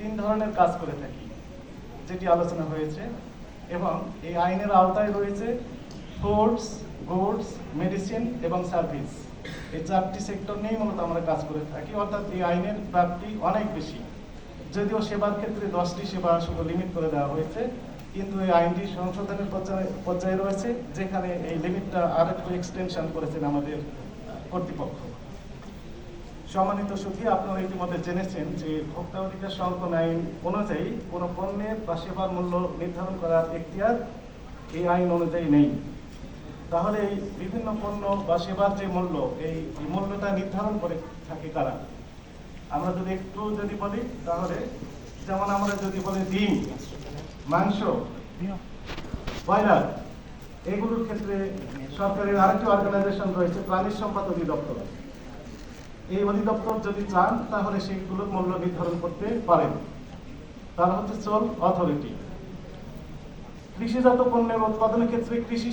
তিন ধরনের কাজ করে থাকি, যেটি আলোচনা হয়েছে। এবং এই আইনের আওতায় রয়েছে ফুডস, গুডস, মেডিসিন এবং সার্ভিস। এই চারটি সেক্টর নিয়েই মূলত আমরা কাজ করে থাকি। অর্থাৎ এই আইনের ব্যাপ্তি অনেক বেশি। যদিও সেবার ক্ষেত্রে 10টি সেবা শুধু লিমিট করে দেওয়া হয়েছে, কিন্তু এই আইনটি সংশোধনের পর্যায়ে রয়েছে, যেখানে এই লিমিটটা আরেকটু এক্সটেনশন করেছেন আমাদের কর্তৃপক্ষ। সম্মানিত সুধী, আপনারা ইতিমধ্যে জেনেছেন যে ভোক্তা অধিকার সংরক্ষণ আইন অনুযায়ী কোনো পণ্যের বা সেবার মূল্য নির্ধারণ করার এখতিয়ার এই আইন অনুযায়ী নেই। তাহলে এই বিভিন্ন পণ্য বা সেবার যে মূল্য, এই মূল্যটা নির্ধারণ করে থাকে কারা? আমরা যদি একটু বলি, তাহলে যেমন আমরা যদি বলি ডিম, মাংস, ব্রয়লার, এগুলোর ক্ষেত্রে সরকারের আরেকটি অর্গানাইজেশন রয়েছে, প্রাণী সম্পদ অধিদপ্তর। এই অধিদপ্তর যদি চান তাহলে সেগুলোর মূল্য নির্ধারণ করতে পারেন। তারা হচ্ছে সোল অথরিটি। কৃষিজাত পণ্যের উৎপাদনের ক্ষেত্রে কৃষি